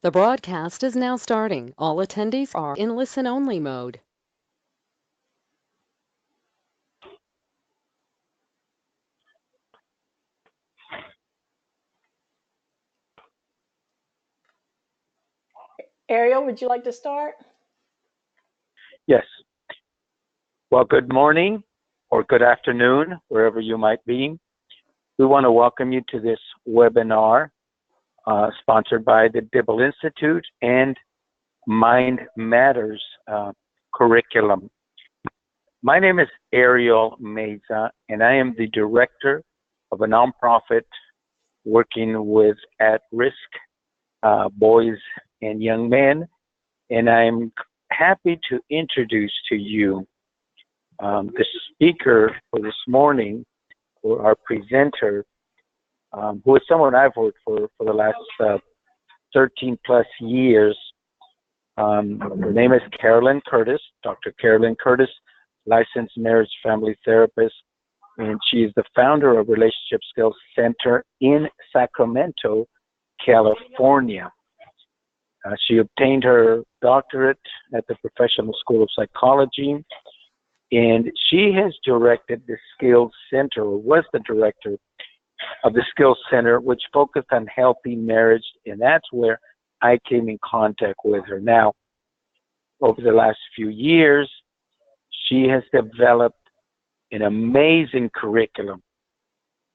The broadcast is now starting. All attendees are in listen-only mode. Ariel, would you like to start? Yes. Well, good morning or good afternoon, wherever you might be. We want to welcome you to this webinar sponsored by the Dibble Institute and Mind Matters curriculum. My name is Ariel Meza, and I am the director of a nonprofit working with at-risk boys and young men, and I'm happy to introduce to you the speaker for this morning, or our presenter, who is someone I've worked for the last 13 plus years. Her name is Carolyn Curtis, Dr. Carolyn Curtis, licensed marriage family therapist, and she is the founder of Relationship Skills Center in Sacramento, California. She obtained her doctorate at the Professional School of Psychology, and she has directed the Skills Center, or was the director of the Skills Center, which focused on healthy marriage, and that's where I came in contact with her. Now, over the last few years, she has developed an amazing curriculum,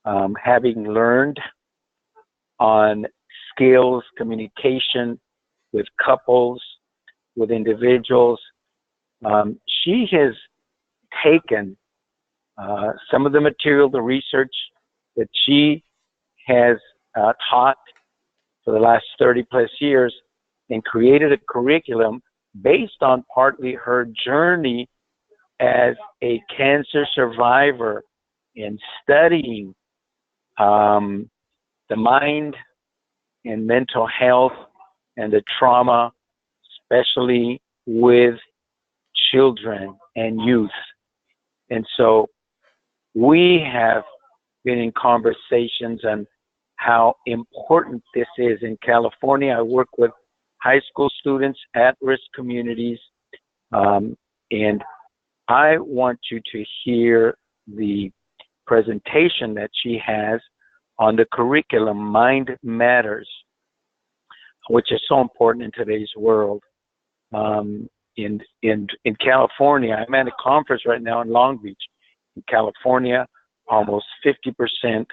having learned on skills, communication with couples, with individuals. She has taken some of the material, the research that she has taught for the last 30 plus years, and created a curriculum based on partly her journey as a cancer survivor in studying the mind and mental health and the trauma, especially with children and youth. And so we have been in conversations on how important this is. In California, I work with high school students, at-risk communities, and I want you to hear the presentation that she has on the curriculum Mind Matters, which is so important in today's world. In California, I'm at a conference right now in Long Beach. In California, almost 50%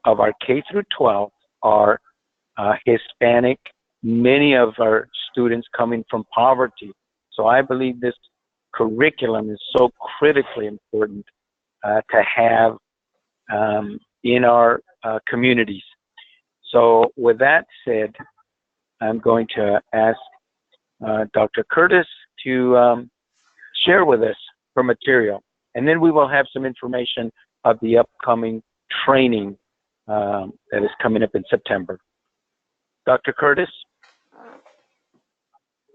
of our K through 12 are Hispanic, many of our students coming from poverty. So I believe this curriculum is so critically important to have in our communities. So with that said, I'm going to ask Dr. Curtis to share with us her material. And then we will have some information of the upcoming training that is coming up in September. Dr. Curtis?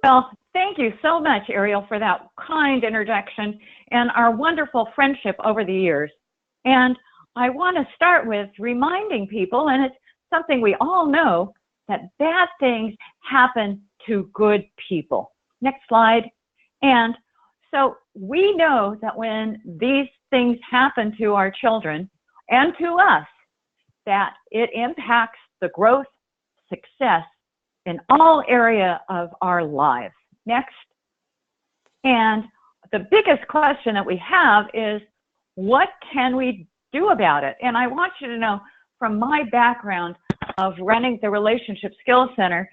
Well, thank you so much, Ariel, for that kind introduction and our wonderful friendship over the years. And I want to start with reminding people, and it's something we all know, that bad things happen to good people. Next slide. And so we know that when these things happen to our children and to us, that it impacts the growth, success in all area of our lives. Next. And the biggest question that we have is, what can we do about it? And I want you to know, from my background of running the Relationship Skills Center,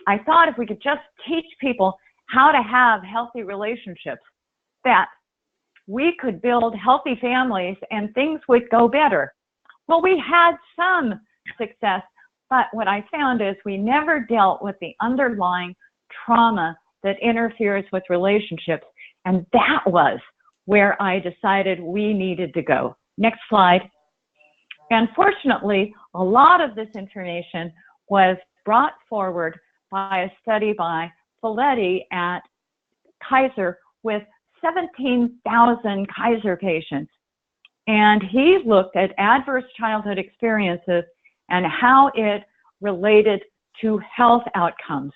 I thought if we could just teach people how to have healthy relationships, that we could build healthy families and things would go better. Well, we had some success, but what I found is we never dealt with the underlying trauma that interferes with relationships, and that was where I decided we needed to go. Next slide. And fortunately, a lot of this information was brought forward by a study by Folletti at Kaiser with 17,000 Kaiser patients. And he looked at adverse childhood experiences and how it related to health outcomes.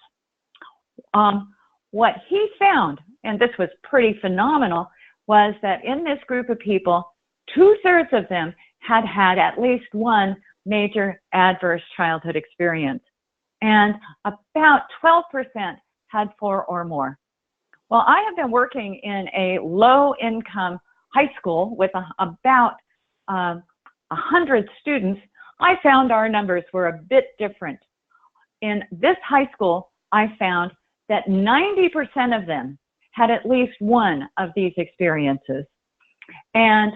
what he found, and this was pretty phenomenal, was that in this group of people, 2/3 of them had had at least one major adverse childhood experience, and about 12% had 4 or more. Well, I have been working in a low-income high school with about 100 students. I found our numbers were a bit different. In this high school, I found that 90% of them had at least one of these experiences, and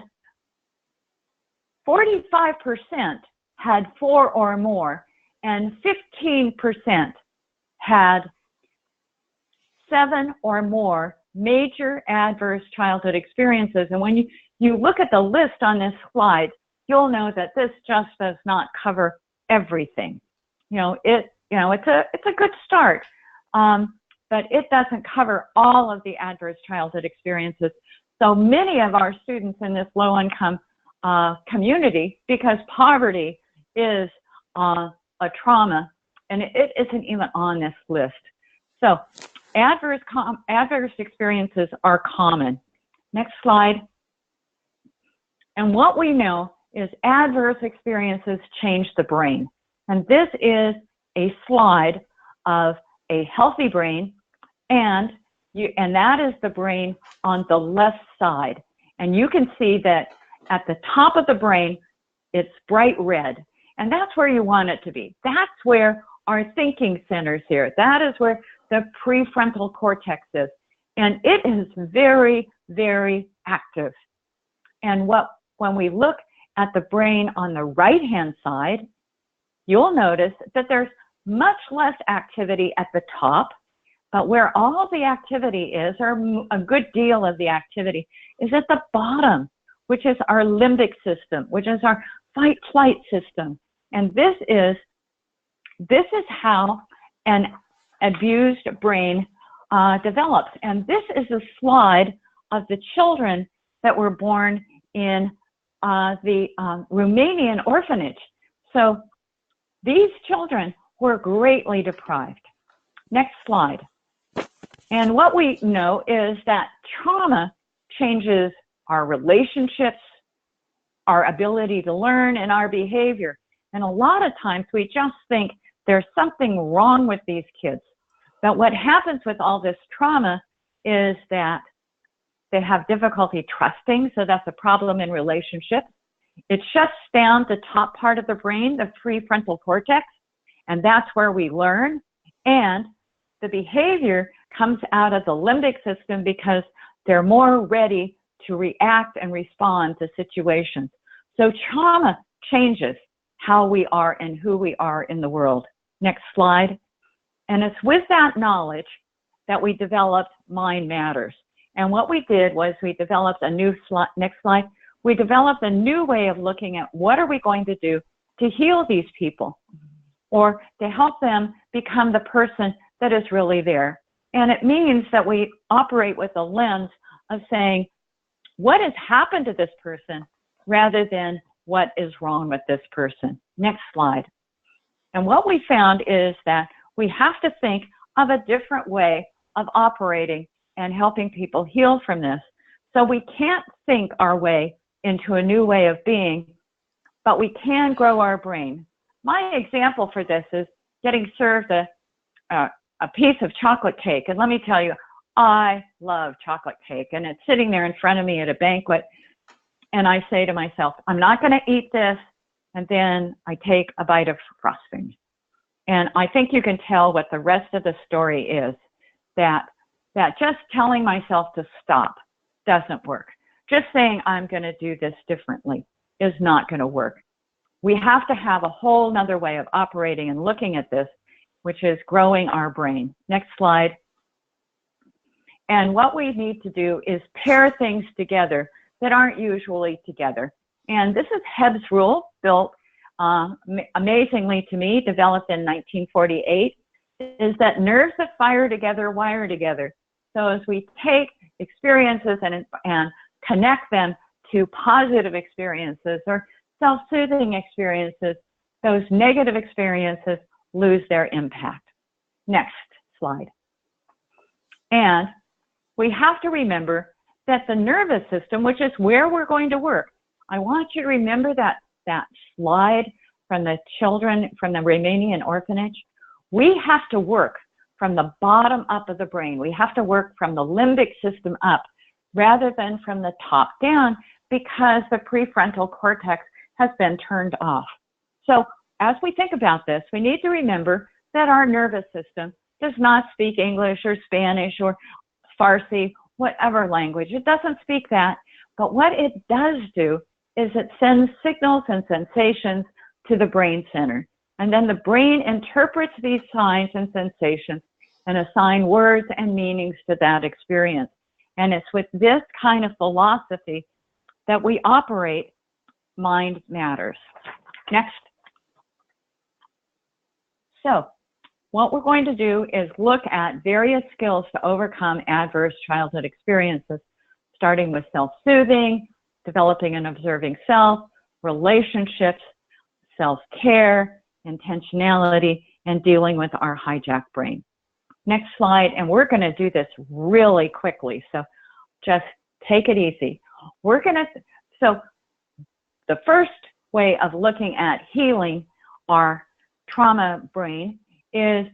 45% had 4 or more, and 15% had 7 or more major adverse childhood experiences. And when you look at the list on this slide, you'll know that this just does not cover everything. It's a good start, but it doesn't cover all of the adverse childhood experiences. So many of our students in this low-income community, because poverty is a trauma, and it isn't even on this list. So adverse experiences are common. Next slide. And what we know is adverse experiences change the brain. And this is a slide of a healthy brain, and that is the brain on the left side. And you can see that at the top of the brain, it's bright red. And that's where you want it to be. That's where our thinking centers here. That is where the prefrontal cortex is. And it is very, very active. And when we look at the brain on the right-hand side, you'll notice that there's much less activity at the top, but where all the activity is, or a good deal of the activity, is at the bottom, which is our limbic system, which is our fight-flight system. And this is how an abused brain develops. And this is a slide of the children that were born in the Romanian orphanage. So these children were greatly deprived. Next slide. And what we know is that trauma changes our relationships, our ability to learn, and our behavior. And a lot of times we just think there's something wrong with these kids. But what happens with all this trauma is that they have difficulty trusting, so that's a problem in relationships. It shuts down the top part of the brain, the prefrontal cortex, and that's where we learn. And the behavior comes out of the limbic system because they're more ready to react and respond to situations. So trauma changes how we are and who we are in the world. Next slide. And it's with that knowledge that we developed Mind Matters. And what we did was we developed a new slide. Next slide. We developed a new way of looking at what are we going to do to heal these people, or to help them become the person that is really there. And it means that we operate with a lens of saying, what has happened to this person, rather than what is wrong with this person. Next slide. And what we found is that we have to think of a different way of operating and helping people heal from this. So we can't think our way into a new way of being, but we can grow our brain. My example for this is getting served a piece of chocolate cake. And let me tell you, I love chocolate cake. And it's sitting there in front of me at a banquet. And I say to myself, I'm not going to eat this. And then I take a bite of frosting. And I think you can tell what the rest of the story is, that just telling myself to stop doesn't work. Just saying I'm going to do this differently is not going to work. We have to have a whole nother way of operating and looking at this, which is growing our brain. Next slide. And what we need to do is pair things together that aren't usually together. And this is Hebb's rule, built amazingly to me, developed in 1948, is that nerves that fire together wire together. So as we take experiences and connect them to positive experiences or self-soothing experiences, those negative experiences lose their impact. Next slide. And we have to remember that the nervous system, which is where we're going to work, I want you to remember that slide from the children from the Romanian orphanage. We have to work from the bottom up of the brain. We have to work from the limbic system up rather than from the top down, because the prefrontal cortex has been turned off. So as we think about this, we need to remember that our nervous system does not speak English or Spanish or Farsi, whatever language. It doesn't speak that, but what it does do is it sends signals and sensations to the brain center. And then the brain interprets these signs and sensations and assign words and meanings to that experience. And it's with this kind of philosophy that we operate Mind Matters. Next. So what we're going to do is look at various skills to overcome adverse childhood experiences, starting with self-soothing, developing and observing self, relationships, self-care, intentionality, and dealing with our hijacked brain. Next slide, and we're going to do this really quickly, so just take it easy. So the first way of looking at healing our trauma brain is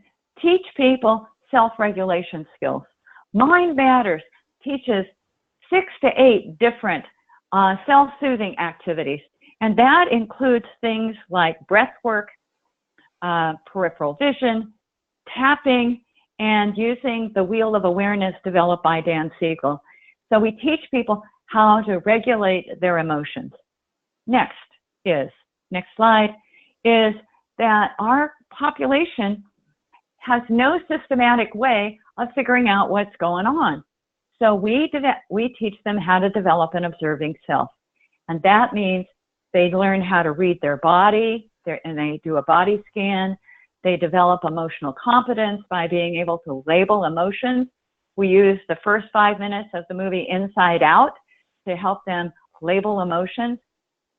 teach people self-regulation skills. Mind Matters teaches 6 to 8 different self-soothing activities, and that includes things like breath work, peripheral vision, tapping, and using the wheel of awareness developed by Dan Siegel. So we teach people how to regulate their emotions. Next slide, is that our population has no systematic way of figuring out what's going on. So we teach them how to develop an observing self. And that means they learn how to read their body, and they do a body scan. They develop emotional competence by being able to label emotions. We use the first 5 minutes of the movie Inside Out to help them label emotions.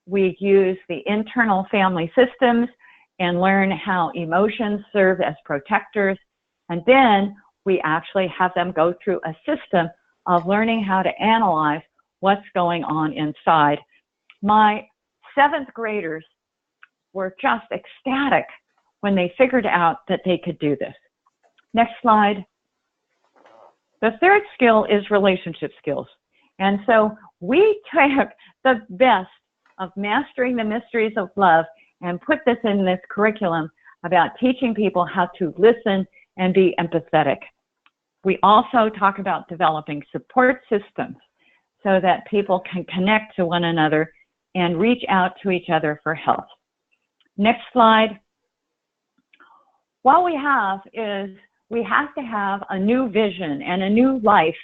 We use the internal family systems and learn how emotions serve as protectors. And then we actually have them go through a system of learning how to analyze what's going on inside. My 7th graders were just ecstatic when they figured out that they could do this. Next slide. The third skill is relationship skills. And so we took the best of mastering the mysteries of love and put this in this curriculum about teaching people how to listen and be empathetic. We also talk about developing support systems so that people can connect to one another and reach out to each other for help. Next slide. What we have is we have to have a new vision and a new life.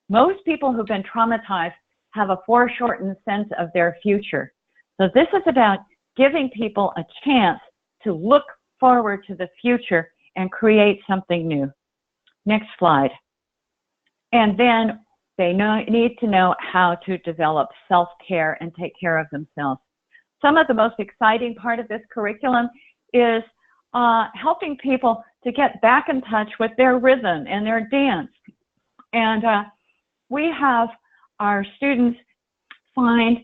Most people who've been traumatized have a foreshortened sense of their future. So this is about giving people a chance to look forward to the future and create something new. Next slide. And then they need to know how to develop self-care and take care of themselves. Some of the most exciting part of this curriculum is helping people to get back in touch with their rhythm and their dance. And we have our students find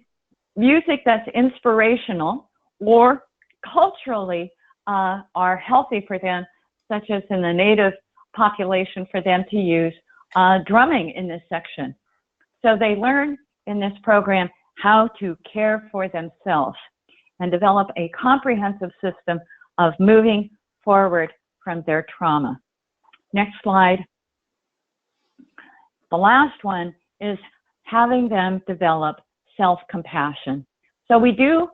music that's inspirational or culturally are healthy for them, such as in the native population for them to use drumming in this section. So they learn in this program how to care for themselves and develop a comprehensive system of moving forward from their trauma. Next slide. The last one is having them develop self-compassion. So we do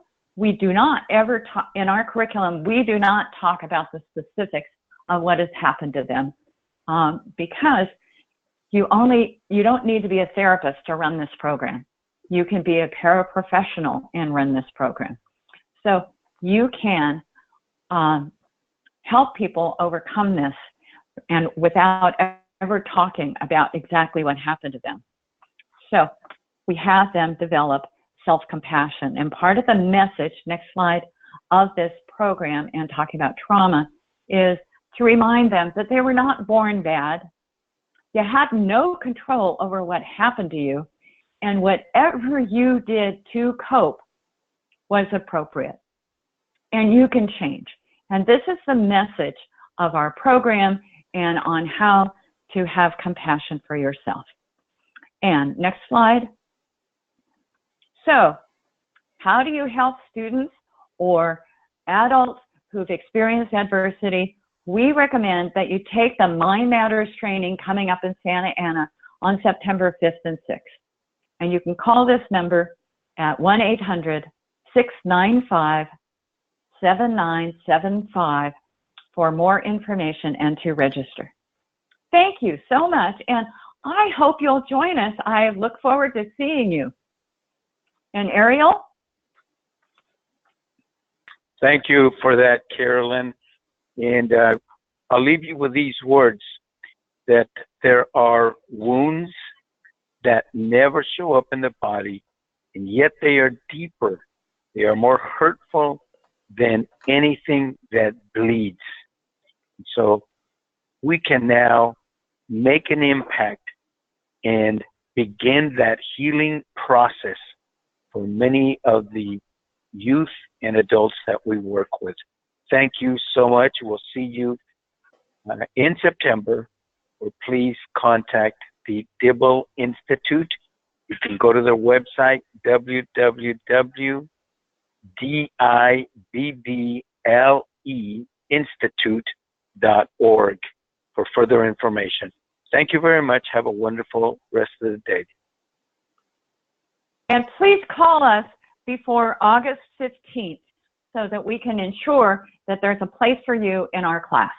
not ever talk, in our curriculum, we do not talk about the specifics of what has happened to them because you don't need to be a therapist to run this program. You can be a paraprofessional and run this program. So you can help people overcome this and without ever talking about exactly what happened to them. So we have them develop self-compassion. And part of the message, next slide, of this program and talking about trauma is to remind them that they were not born bad. You had no control over what happened to you, and whatever you did to cope was appropriate. And you can change. And this is the message of our program and on how to have compassion for yourself. And next slide. So, how do you help students or adults who've experienced adversity? We recommend that you take the Mind Matters training coming up in Santa Ana on September 5th and 6th. And you can call this number at 1-800-695-7975 for more information and to register. Thank you so much, and I hope you'll join us. I look forward to seeing you. And Ariel? Thank you for that, Carolyn. And I'll leave you with these words, that there are wounds that never show up in the body, and yet they are deeper. They are more hurtful than anything that bleeds. So we can now make an impact and begin that healing process for many of the youth and adults that we work with. Thank you so much. We'll see you in September, or please contact the Dibble Institute. You can go to their website, www.dibbleinstitute.org, for further information. Thank you very much. Have a wonderful rest of the day. And please call us before August 15th so that we can ensure that there's a place for you in our class.